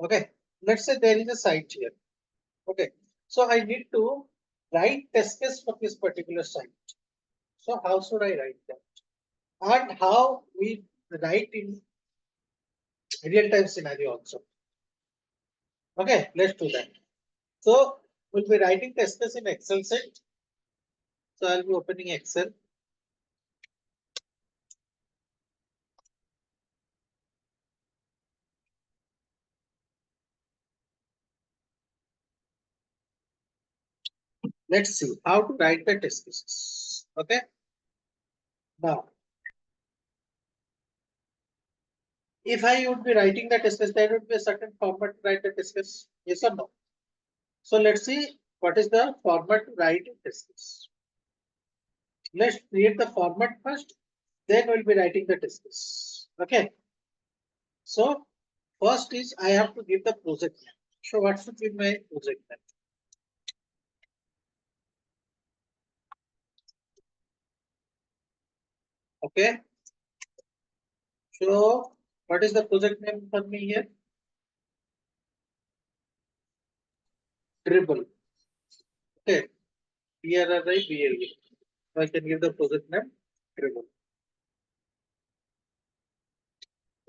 Okay, let's say there is a site here. Okay, so I need to write test case for this particular site. So how should I write that? And how we write in real time scenario also. Okay, let's do that. So we'll be writing test case in Excel sheet. So I'll be opening Excel. Let's see how to write the test cases. Okay. Now, if I would be writing the test case, there would be a certain format to write the test case. Yes or no? So let's see what is the format to write a test case. Let's create the format first, then we'll be writing the test case. Okay. So first is I have to give the project name. So what should be my project name? Okay. So what is the project name for me here? Dribble. Okay. DRRIBLE. So I can give the project name Dribble.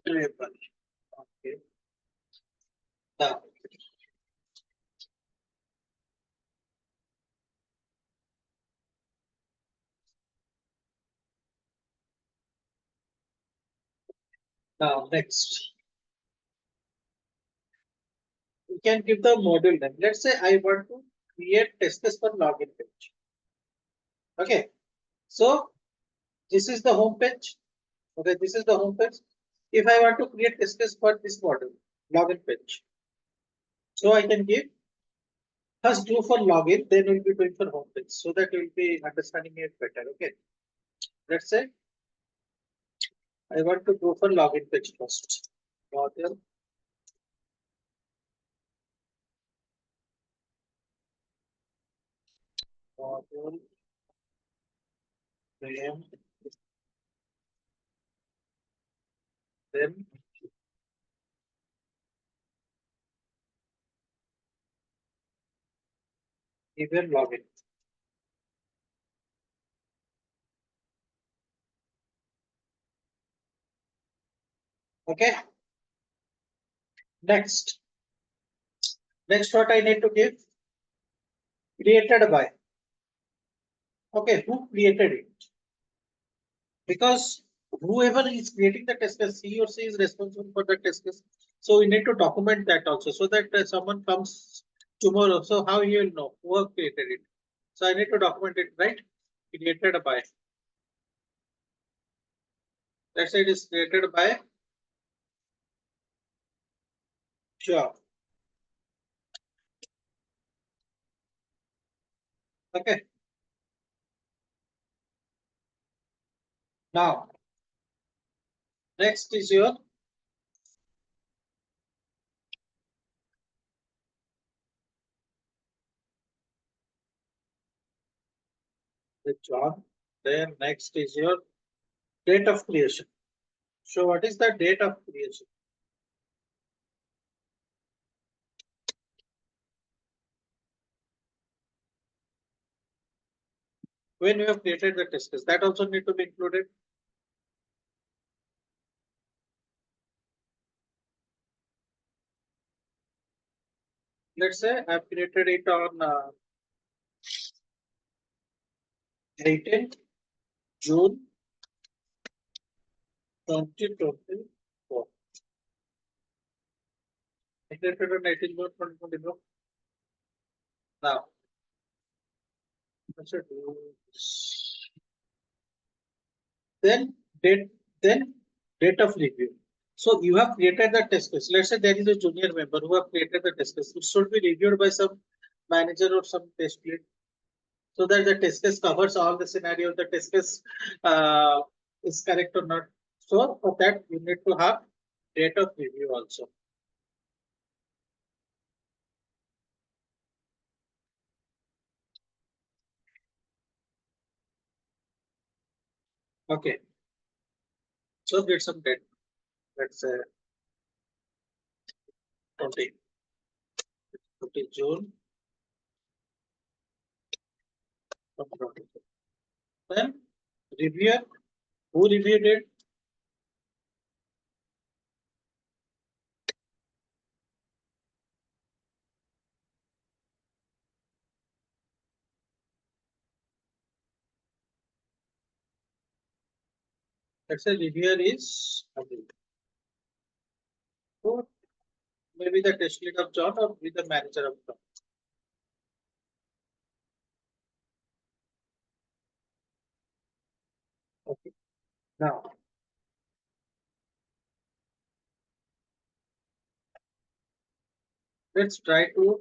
Dribble. Okay. Now, now next. You can give the module name. Let's say I want to create test case for login page. Okay. So this is the home page. Okay, this is the home page. If I want to create test case for this model, login page. So I can give first do for login, then we'll be doing for home page. So that you'll be understanding it better. Okay. Let's say I want to go for login page first. Model, model, name, then even login. Okay. Next. Next, what I need to give? Created by. Okay, who created it? Because whoever is creating the test case, he or she is responsible for the test case. So we need to document that also so that someone comes tomorrow. So how he will know who have created it? So I need to document it, right? Created by. Let's say it is created by job. Okay. Now, next is your the job. Then next is your date of creation. So what is the date of creation? When you have created the test case, that also need to be included. Let's say I've created it on 18th June 2024. I created on 18th June 2024. Now, let's do this. Then date, then date of review. So you have created the test case. Let's say there is a junior member who have created the test case. It should be reviewed by some manager or some test lead, so that the test case covers all the scenario. The test case is correct or not. So for that you need to have date of review also. Okay. So get some date. Let's say 20, 20 June 2022. Then reviewer, who reviewed it? Let's say reviewer is Abhi. So maybe the test lead of John or be the manager of John. Okay. Now let's try to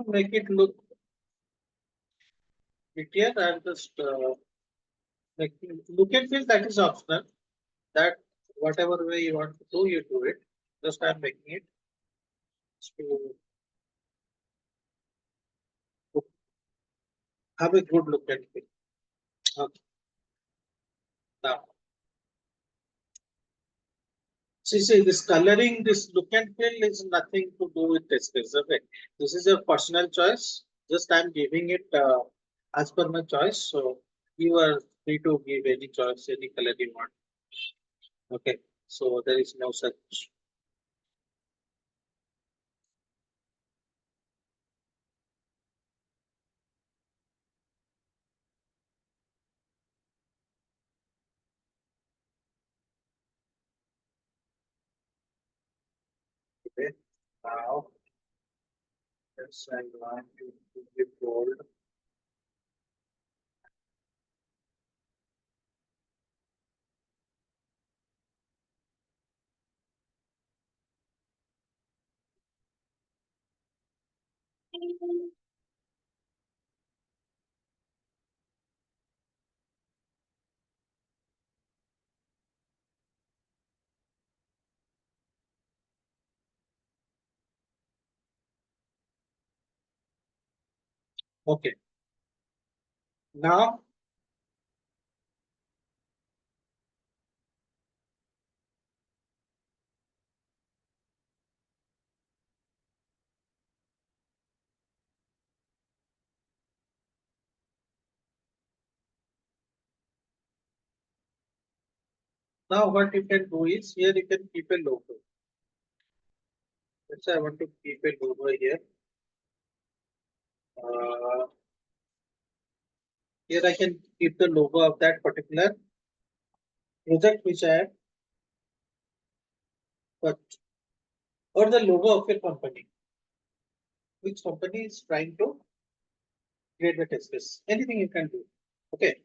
make it look prettier. I'm just making look and feel, that is optional. That whatever way you want to do, you do it. Just I'm making it to have a good look and feel. Okay. Now, see, this coloring, this look and feel is nothing to do with test case. Okay, this is a personal choice. Just I'm giving it as per my choice. So you are free to give any choice, any color you want. Okay, so there is no such. Okay, now let's I want you to give bold. Okay, now what you can do is here you can keep a logo. Let's say I want to keep a logo here. Uh, Here I can keep the logo of that particular project which I have got, or the logo of a company. Which company is trying to create the test case. Anything you can do. Okay.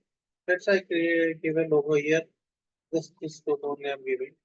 Let's say I give a logo here. This logo only I'm giving.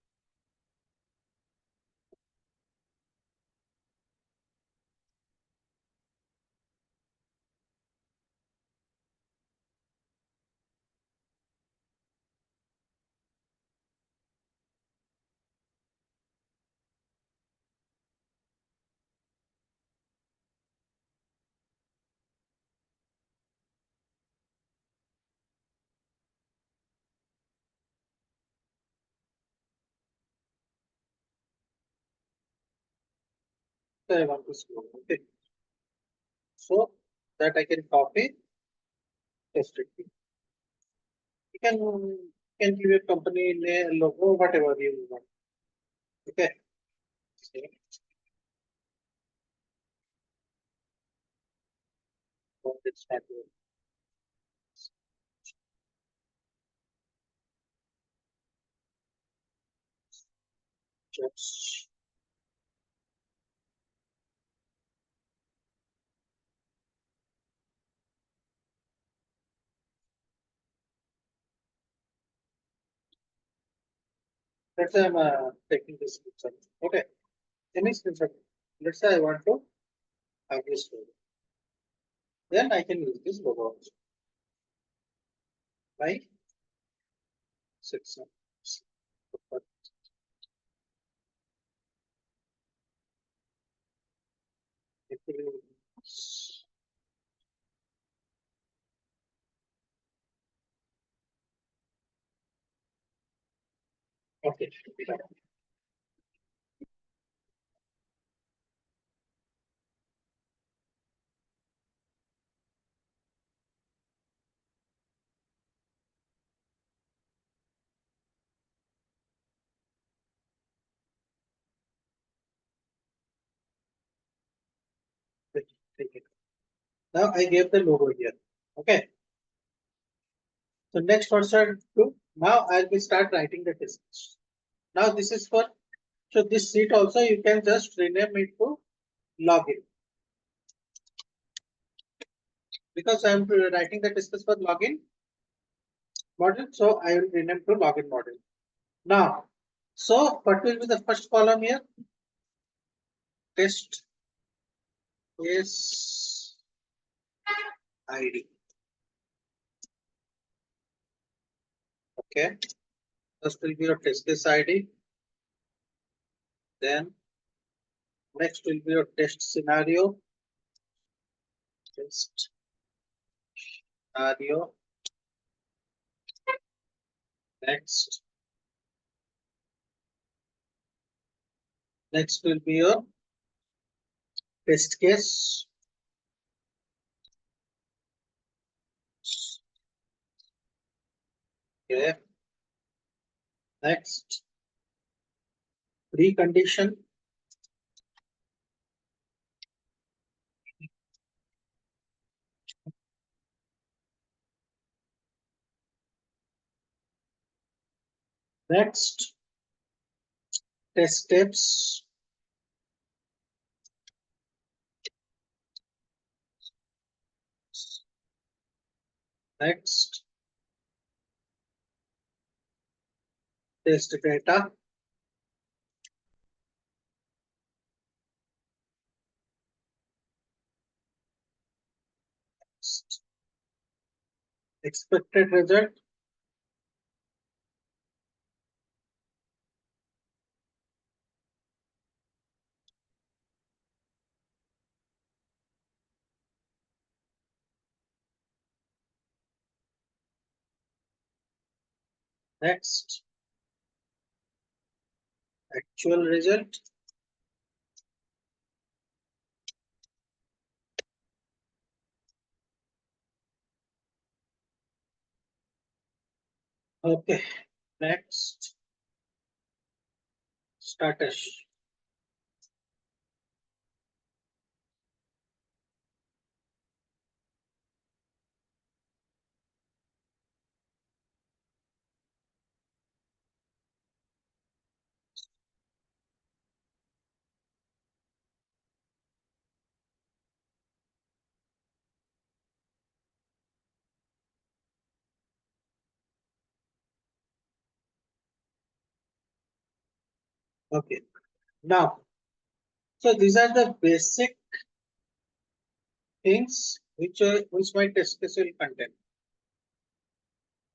So I want to scroll. Okay. So that I can copy, test it. You can give a company name, logo, whatever you want. Okay. So let's start with just let's say I'm taking this screenshot. Okay. Any screenshot. Let's say I want to have this logo. Then I can use this logo also. By 6. Okay. Take it. Now I gave the logo here. Okay. So next what should I do? Now I will start writing the test. Now this is for, so this sheet also you can just rename it to login, because I am writing the test for login model. So I will rename to login model. Now, so what will be the first column here? Test case ID. Okay. First will be your test case ID. Then next will be your test scenario. Test scenario. Next. Next will be your test case. Okay. Next, precondition. Next, test steps. Next, test data. Next, expected result. Next, actual result. Okay. Next, status. Okay. Now, so these are the basic things which my test case will contain.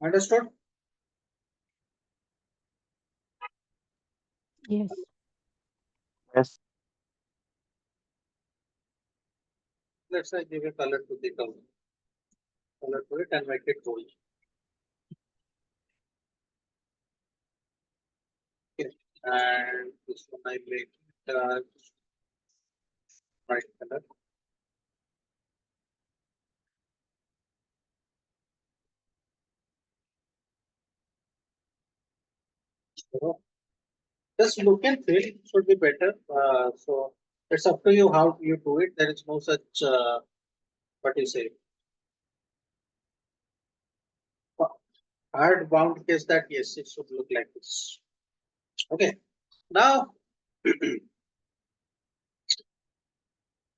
Understood? Yes. Yes. Let's say give a color to the color to it and make it bold. Okay. And this one I make it bright color. So just look and feel should be better. So it's up to you how you do it. There is no such what you say hard bound case that yes it should look like this. Okay. Now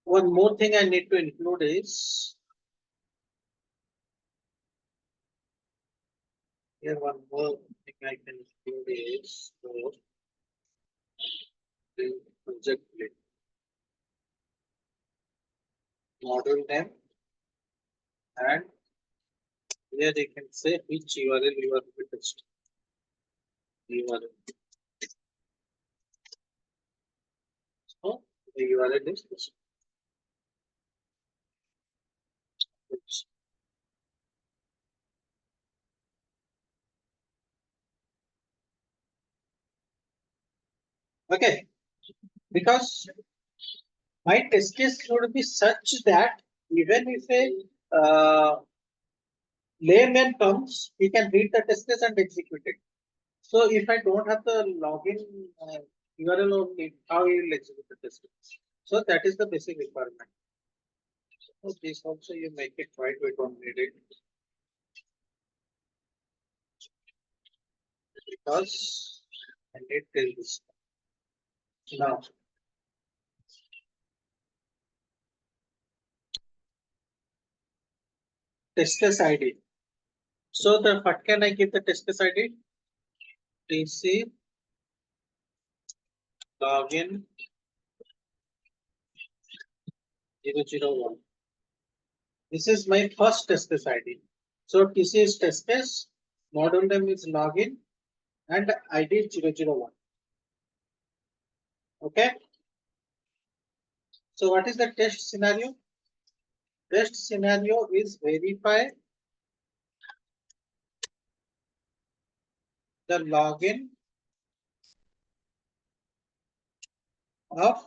one more thing I need to include is here one more thing I can include is the project link, module name, and here you can say which URL you are requesting. URL. So the URL is this. Okay, because my test case should be such that even if a layman comes, he can read the test case and execute it. So if I don't have the login URL only, how he will execute the test case? So that is the basic requirement. So this also you make it right, we don't need it. Because I need this. Now, test case ID. So the what can I give the test case ID? TC login 001. This is my first test case ID. So TC is test case, module name is login, and ID 001. Okay. So what is the test scenario? Test scenario is verify the login of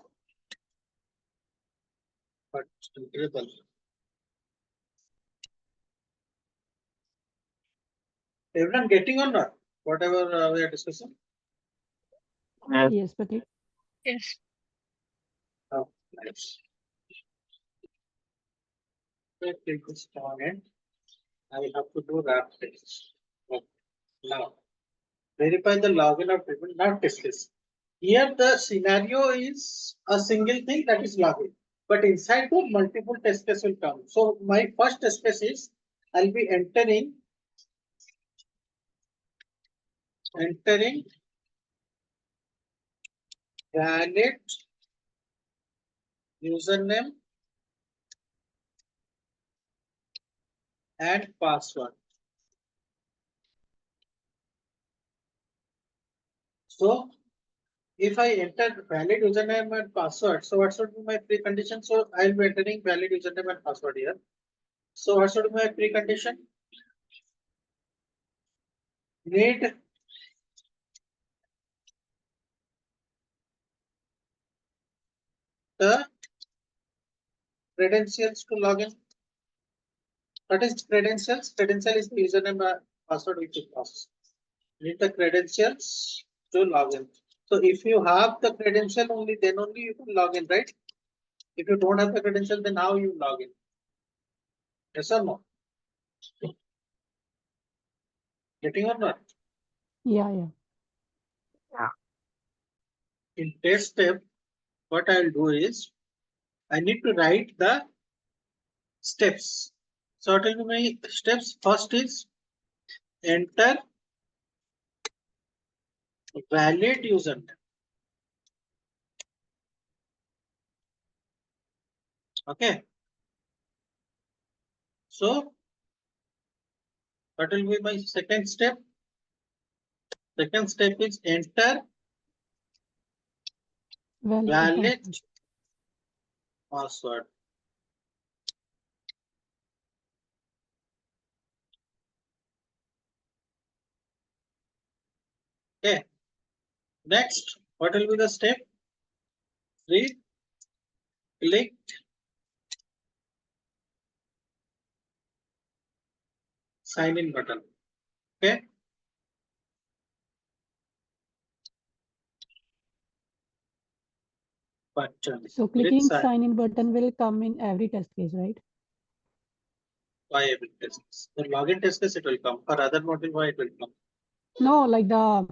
what variable. Everyone getting or not? Whatever we are discussing. Yes. Yes, Pratik. Yes. Oh, nice. Click this point. I have to do wrap test. Okay. Now verify the login of people, not test case. Here the scenario is a single thing, that is login. But inside the multiple test case will come. So my first test case is I'll be entering valid username and password. So if I enter valid username and password, so what should be my precondition? So I'll be entering valid username and password here. So what should be my precondition? Need the credentials to login. What is credentials? Credential is the username and password which is passed. Need the credentials to login. So if you have the credential only, then only you can log in, right? If you don't have the credential, then how you log in? Yes or no? Getting or not? Yeah. In test step, what I'll do is I need to write the steps. So what will be my steps? First is enter valid username. Okay. So what will be my second step? Second step is enter valid Password. password. Okay. Next, what will be the step? 3. Click sign in button. Okay. Button. So Click clicking sign. sign in button will come in every test case, right? Why every test case? The login test case it will come. For other module, why it will come? No, like the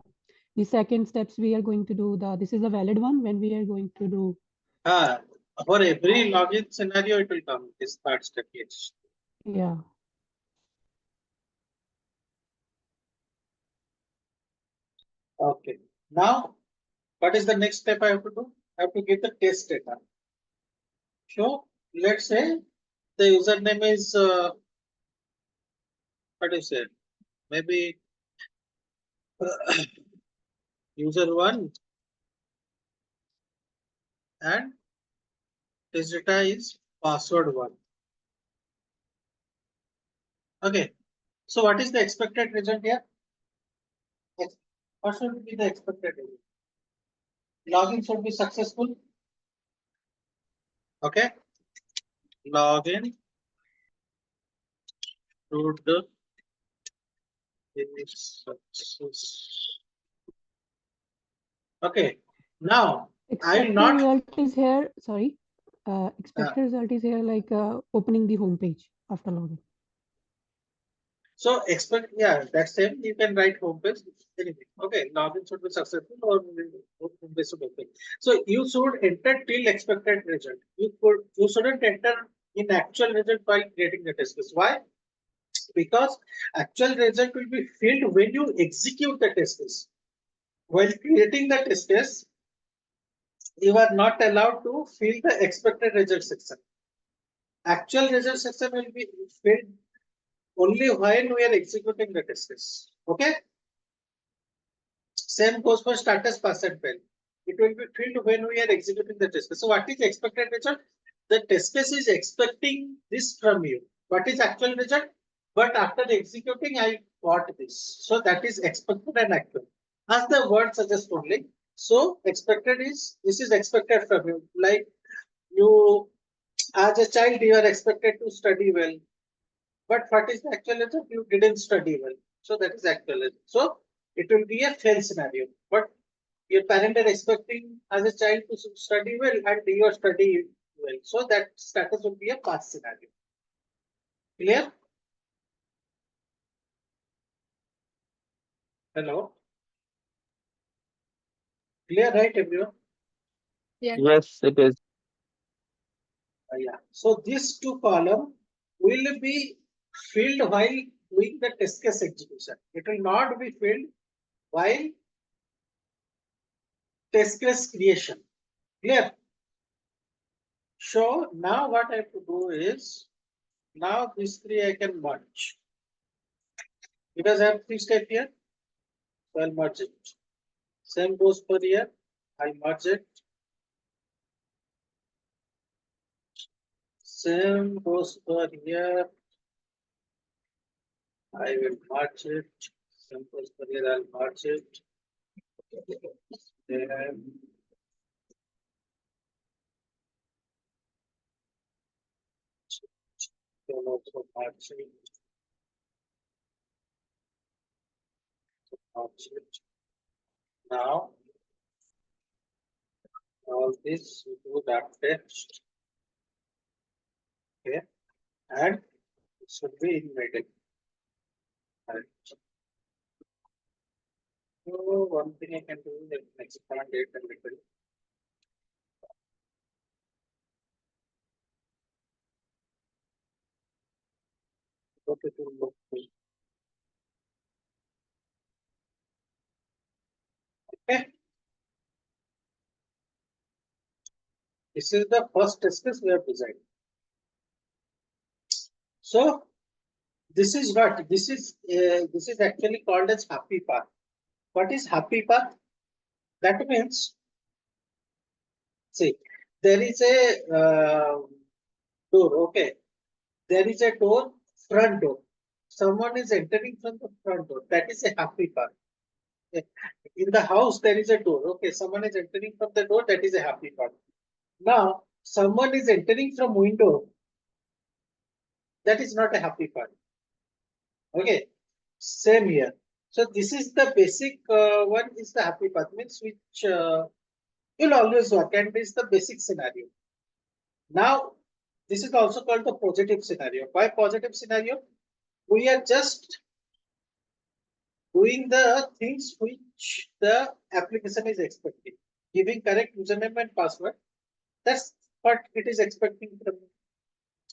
second steps we are going to do this is the valid one when we are going to do. For every login scenario, it will come. This third step, yes. Yeah. Okay. Now, what is the next step I have to do? I have to get the test data. So let's say the username is what do you say? Maybe user one and test data is password one. Okay. So what is the expected result here? What should be the expected result? login should be successful. Okay. Login should be success. Okay. Now I will Expected not. result is here. Sorry. Expected result is here like opening the home page after login. So expect, yeah, that's same. You can write home page, anything. Okay, login should be successful or home page should be okay. So you should enter till expected result. You shouldn't enter in actual result while creating the test case. Why? Because actual result will be filled when you execute the test case. While creating the test case, you are not allowed to fill the expected result section. Actual result section will be filled only when we are executing the test case. Okay. Same goes for status percent fail. It will be filled when we are executing the test case. So what is the expected result? The test case is expecting this from you. What is actual result? But after executing, I got this. So that is expected and actual. As the word suggests only. So expected is, this is expected from you. Like you, as a child, you are expected to study well. But what is the actual result? You didn't study well. So that is actual result. So it will be a fail scenario. But your parent are expecting as a child to study well and you are studying well. So that status would be a pass scenario. Clear? Hello? Clear, right, everyone? Yes, it is. Yeah. So these two columns will be filled while doing the test case execution. It will not be filled while test case creation. Clear? So now what I have to do is, now these three I can merge. Because I have three steps here, so I'll merge it. Same goes for here. I merge it. Same goes for here. I will merge it. Same goes for here. I'll merge it. Then can also merge it. Merge it. Now all this you do that text. Okay, and it should be in middle. Right. So one thing I can do is expand it a little. What it will look like. Okay. This is the first test case we have designed. So this is what this is actually called as happy path. What is happy path? That means, see, there is a door. Okay, there is a door, front door. Someone is entering from the front door. That is a happy path. Okay. In the house, there is a door. Okay, someone is entering from the door. That is a happy path. Now, someone is entering from window. That is not a happy path. Okay, same here. So this is the basic one is the happy path, means which will always work, and this is the basic scenario. Now, this is also called the positive scenario. Why positive scenario? We are just doing the things which the application is expecting, giving correct username and password. That's what it is expecting from you.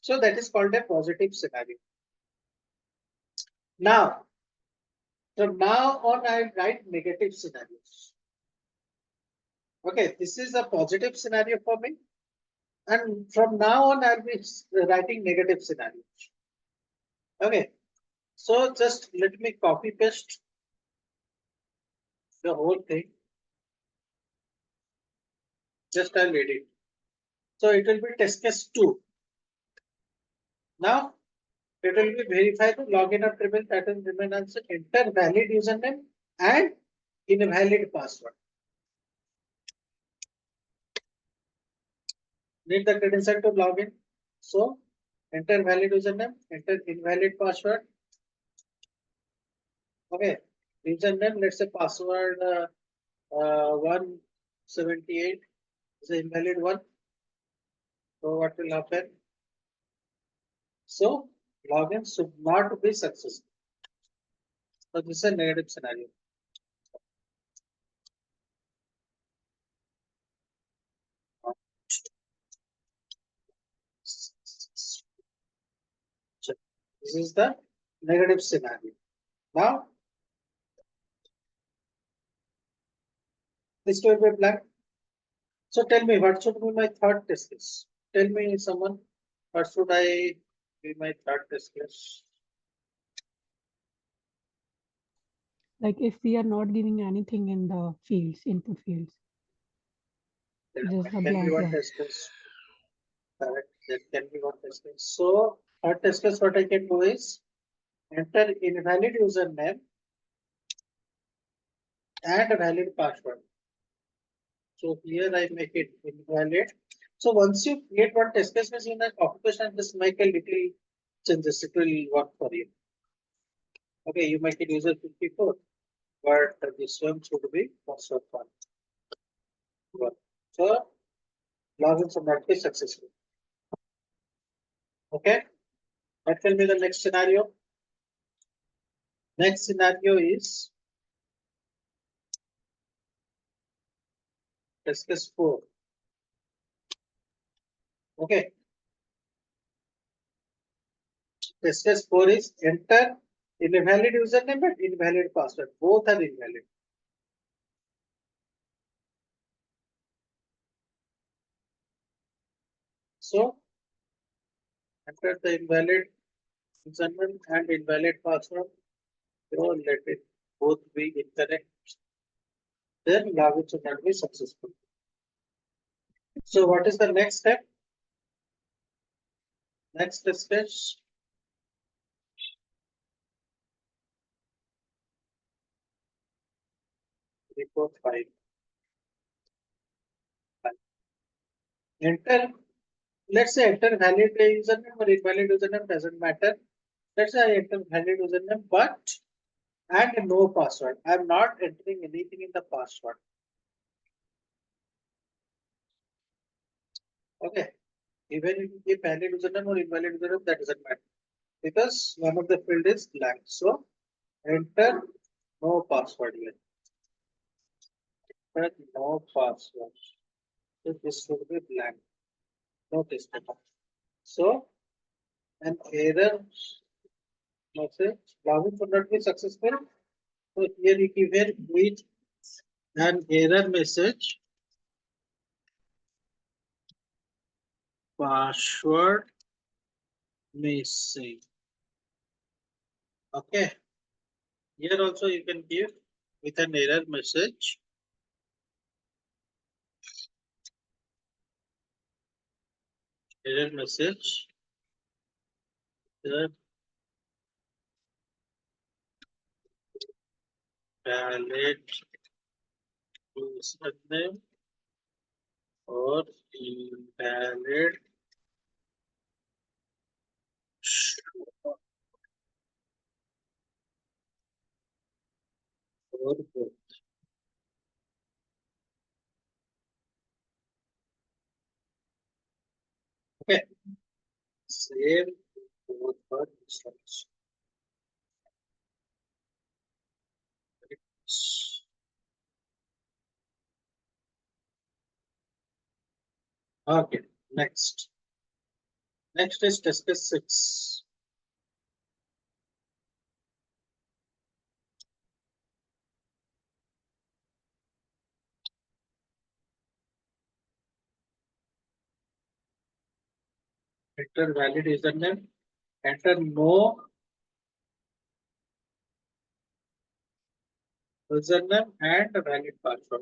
So that is called a positive scenario. Now, from now on, I write negative scenarios. Okay, this is a positive scenario for me. And from now on, I'll be writing negative scenarios. Okay, so just let me copy paste the whole thing. Just I'll edit. So it will be test case 2. Now it will be verify the login or triple pattern remain answer, enter valid username and invalid password. need the credential to log in. So enter valid username, enter invalid password. Okay, username, let's say password 178 is an invalid one. So what will happen? So login should not be successful. So this is a negative scenario. So this is the negative scenario. Now this will be blank. So tell me what should be my third test case? Tell me someone, what should I be my third test case? Like if we are not giving anything in the fields, input fields, just a Can be blank one one. test case. Correct. That can be one test case. So third test case, what I can do is enter invalid username and a valid password. So here I make it invalid. So once you create one test case in a occupation, just make a little changes. It will work for you. Okay, you make it user 54, but this one should be password one. So login should not be successful. Okay, that will be the next scenario. Next scenario is test case 4. Okay, test case 4 is enter invalid username and invalid password. Both are invalid. So enter the invalid username and invalid password. So let it both be incorrect. Then login should not be successful. So what is the next step? Next step, report 5. Enter, let's say enter valid username or invalid username, doesn't matter. Let's say I enter valid username, but and no password. I'm not entering anything in the password. Okay. Even if you give valid username or invalid username, that doesn't matter. Because one of the field is blank. So enter no password here. Enter no password. So this should be blank. No test. So an error message login should not be successful. So here you give with an error message, password missing. Okay. Here also you can give with an error message. Error message. The valid username or invalid or both. Okay. Save both for instructions. Okay. Next. Next is test case 6. Enter valid username. Enter no username and a valid password.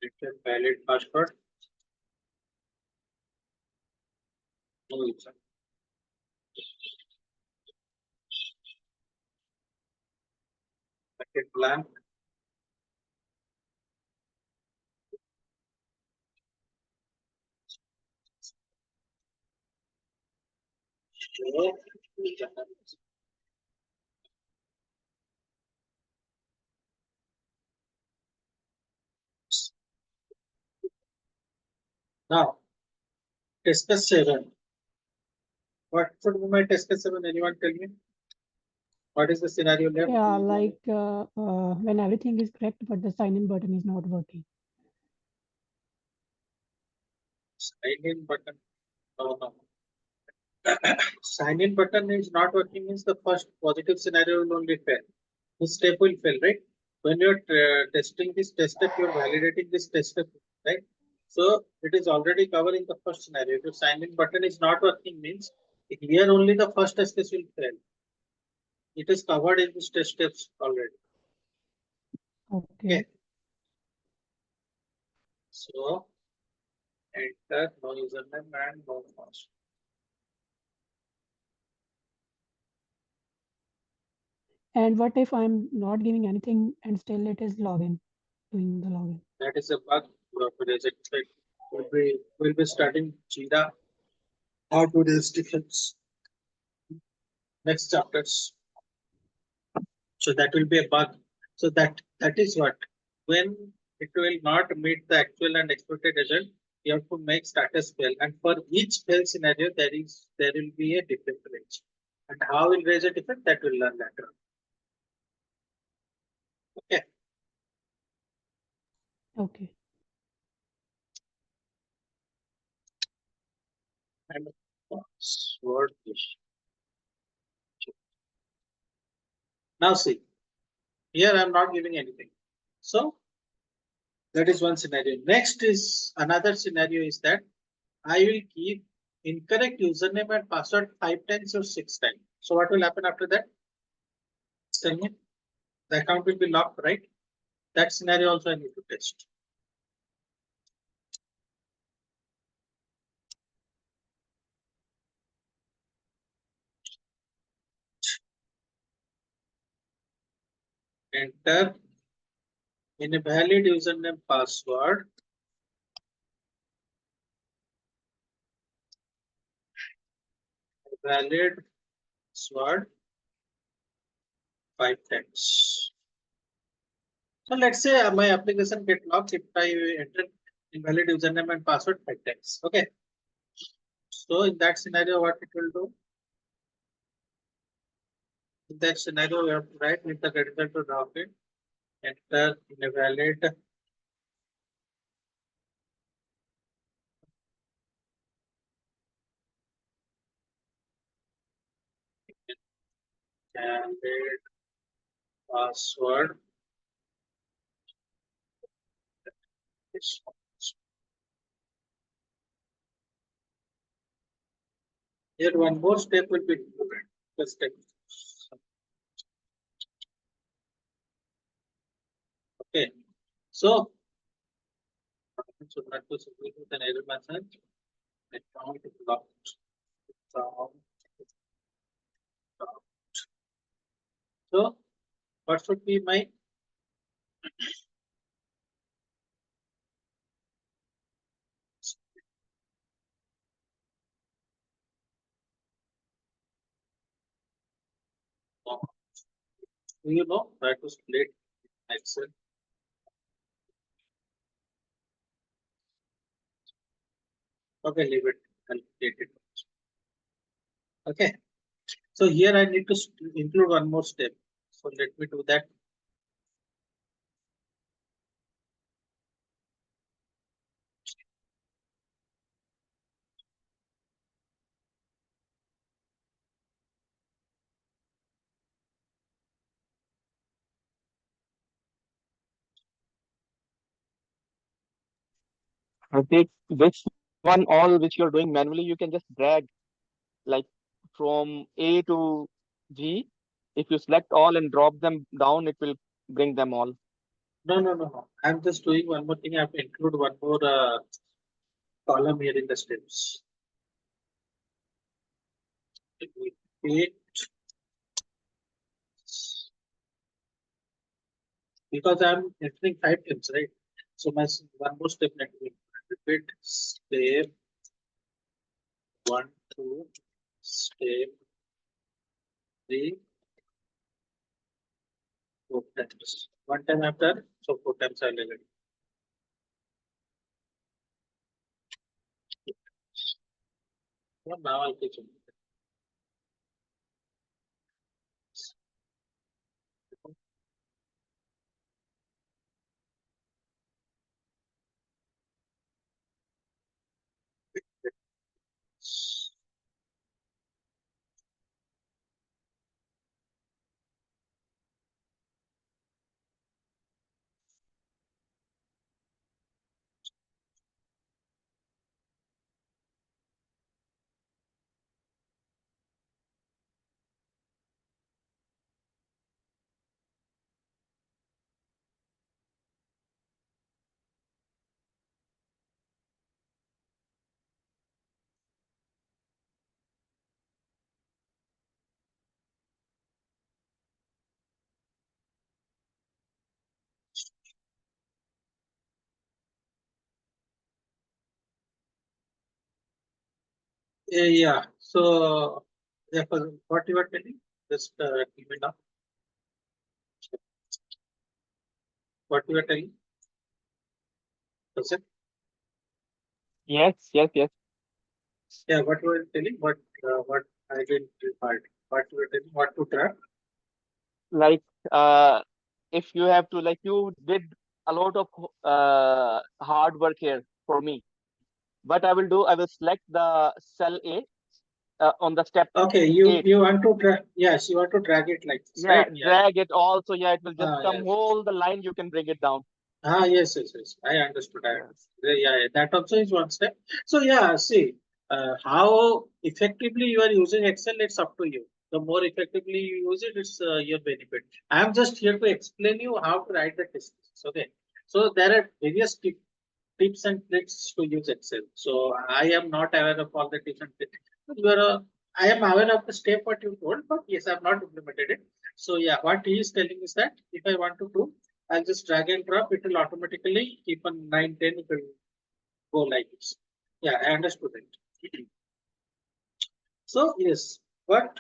Enter valid password. No username. make it blank. Show username. Now, test case 7. What should be my test case 7? Anyone tell me? What is the scenario left? Yeah, like when everything is correct, but the sign in button is not working. Sign in button. No, no. Sign in button is not working means the first positive scenario will only fail. This step will fail, right? When you're testing this test step, you're validating this test step, right? So it is already covering the first scenario. If your sign in button is not working means here only the first test case will fail. It is covered in this test steps already. Okay. Okay. So enter no username and no password. And what if I'm not giving anything and still it is login, doing the login? That is a bug. We'll be starting Jira. How to restrictions. Next chapters. So that will be a bug. So that is what when it will not meet the actual and expected result, you have to make status fail. And for each fail scenario, there will be a different range. And how will raise a different that will learn later. Okay. Okay. And password is. Now see, here I'm not giving anything. So that is one scenario. Next is another scenario is that I will keep incorrect username and password 5 times or 6 times. So what will happen after that? Tell me. The account will be locked, right? That scenario also I need to test. Enter invalid username password. Valid password 5 times. So let's say my application get locked if I enter invalid username and password 5 times. Okay. So in that scenario, what it will do? In that scenario, we have to write with the creditor to drop it. Enter invalid invalid password. Here one more step will be included. The step. Okay. So not to simply with an error message. Account locked. Account locked. So what should be my do you know try to split Excel? Okay, leave it. I'll create it. Okay. So here I need to include one more step. So let me do that. Pratik, this one, all which you're doing manually, you can just drag like from A to G. If you select all and drop them down, it will bring them all. No. I'm just doing one more thing. I have to include one more column here in the steps. It will create because I'm entering 5 times, right? So my one more step need to be repeat step 1, 2, step 3, 4 times. One time after, so 4 times I'll do it. Well, now I'll teach you. Yeah. So, yeah, what you are telling, just give me now. What you are telling? Was it? Yes, yes, yes. Yeah, what you were telling? What I didn't heard. What you were telling? What to track? Like, if you have to, like, you did a lot of hard work here for me. What I will do, I will select the cell A on the step Okay, 8. you want to drag? Yes, you want to drag it like this, Yeah, right? Yeah. drag it all. So yeah, it will just come Yes. whole the line. You can bring it down. Yes, yes, yes. I understood. I Yes. understood. Yeah, that also is one step. So yeah, see, how effectively you are using Excel, it's up to you. The more effectively you use it, it's your benefit. I am just here to explain you how to write the test cases. Okay. So there are various tips and tricks to use Excel. So I am not aware of all the tips and tricks. You are, I am aware of the step what you told, but yes, I have not implemented it. So yeah, what he is telling is that if I want to do, I'll just drag and drop. It will automatically keep on 9, 10. It will go like this. Yeah, I understood it. So yes, but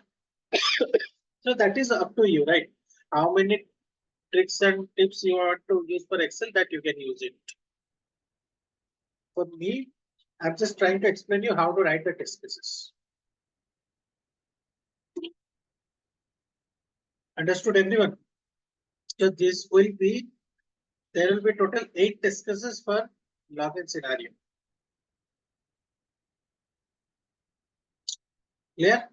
so that is up to you, right? How many tricks and tips you want to use for Excel that you can use it. For me, I'm just trying to explain you how to write the test cases. Understood everyone? So this will be, there will be total 8 test cases for login scenario. Clear?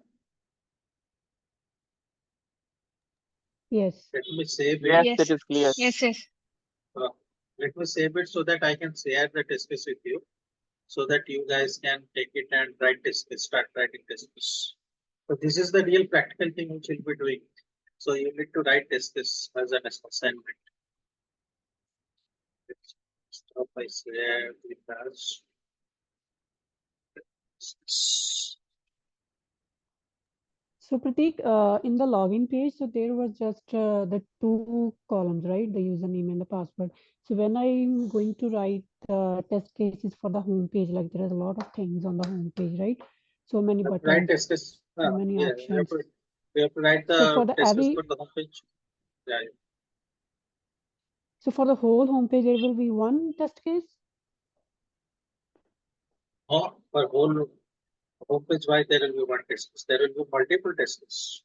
Yes. Let me save Yes, it. Yes. it is clear. Yes, yes. Uh, Let me save it so that I can share the test case with you, so that you guys can take it and write test case, start writing test case. So this is the real practical thing which we'll be doing. So you need to write test case as an assignment. Let's stop by share because So Pratik, in the login page, so there was just the 2 columns, right? The username and the password. So when I'm going to write test cases for the home page, like there is a lot of things on the home page, right? So many write buttons, test case. so many Yeah, options. we have to write So for the the test case every, for the homepage. Yeah, so for the whole home page, there will be one test case. or for whole homepage, why there will be one test case? There will be multiple test cases.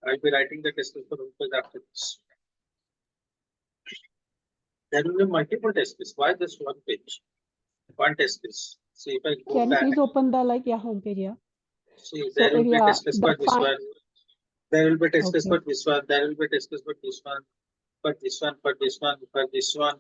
I'll be writing the test case for homepage after this. There will be multiple test cases. Why just one page? One test case. See if I go Can you back. please open the like home page? Yeah. See, So there will be yeah, test case the for this fine. one. There will be test case Okay. for this one. There will be test case for this one. For this one. For this one. For this one.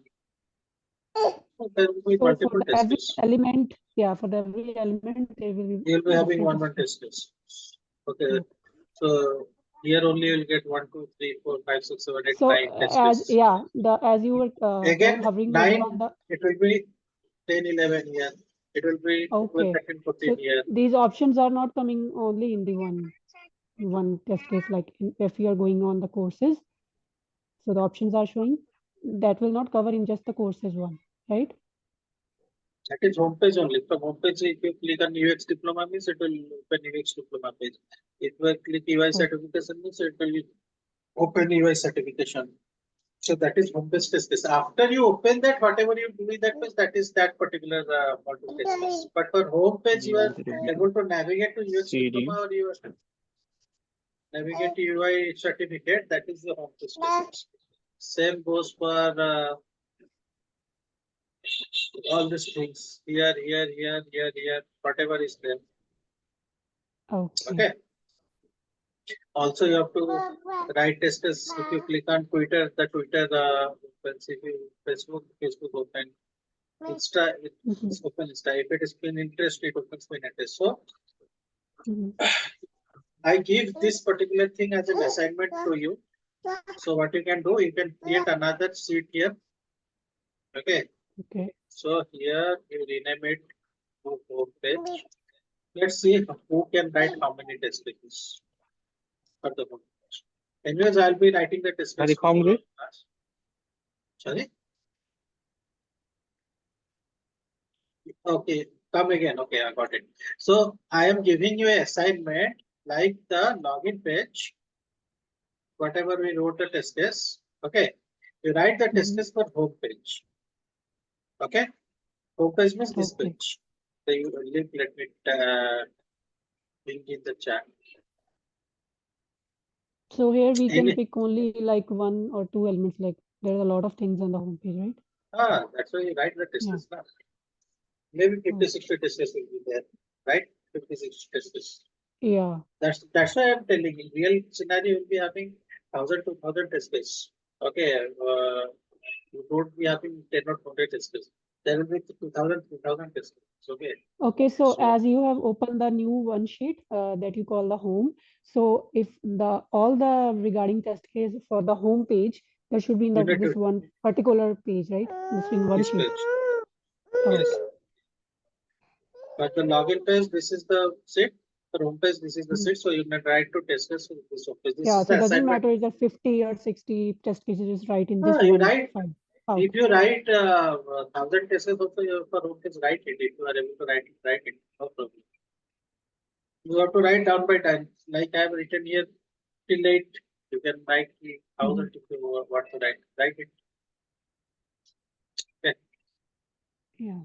So there will be So for multiple the test every cases. element, yeah, for the every element, there will be You'll be having different one test test case. Okay. cases. So here only you'll get 1, 2, 3, 4, 5, 6, 7, 8, So 9 test as cases. yeah, the as you were Again, hovering over 9, on the it will be 10, 11 here. It will be 12, okay. 13, 14 So here. these options are not coming only in the one test case, like if you are going on the courses. So the options are showing. that will not cover in just the courses one, right? That is homepage only. From homepage, if you click on UX diploma means it will open UX diploma page. If you click UI Oh. certification means it will open UI certification. So that is homepage test case. After you open that, whatever you do in that page, that is that particular module test case. But for homepage, you are able to navigate to UX CD. diploma or you navigate to UI certificate. That is the homepage test case. Same goes for all these things here, whatever is there. Okay. Okay. Also, you have to write test case. If you click on Twitter, the Twitter opens. If you Facebook open. Insta, it's open Insta. If it is Pinterest, it opens Pinterest. So I give this particular thing as an assignment to you. So what you can do, you can create another sheet here. Okay. Okay. So here you rename it to home page. Let's see who can write how many test cases for the home page. Anyways, I'll be writing the test case. Sorry. Okay, come again. Okay, I got it. So I am giving you an assignment like the login page. Whatever we wrote the test case. Okay, you write the test case for home page. Okay, home page means this page. So you link, let me link in the chat. So here we can pick only like one or two elements. Like there are a lot of things on the home page, right? Ah, that's why you write the test case now. Maybe 50, 60 test cases will be there, right? 50, 60 test cases. Yeah. That's why I'm telling you. Real scenario will be having 1,000 to 1,000 test cases. Okay, you don't be having 10 or 20 test cases. There will be 2,000, 3,000 test cases. Okay. Okay, so as you have opened the new one sheet that you call the home, so if the all the regarding test case for the home page, there should be in the this one particular page, right? This in one sheet. Yes. But the login page, this is the sheet. The home page, this is the sheet. So you can write to test case with this page. This Yeah, is so the it doesn't assignment. matter if the 50 or 60 test cases is right in this You one write, file. if you write 1,000 cases also for home page, write it. If you are able to write it. No problem. You have to write down by time. Like I have written here till 8. You can write 1,000 if you want to write. Write it. Okay. Yeah.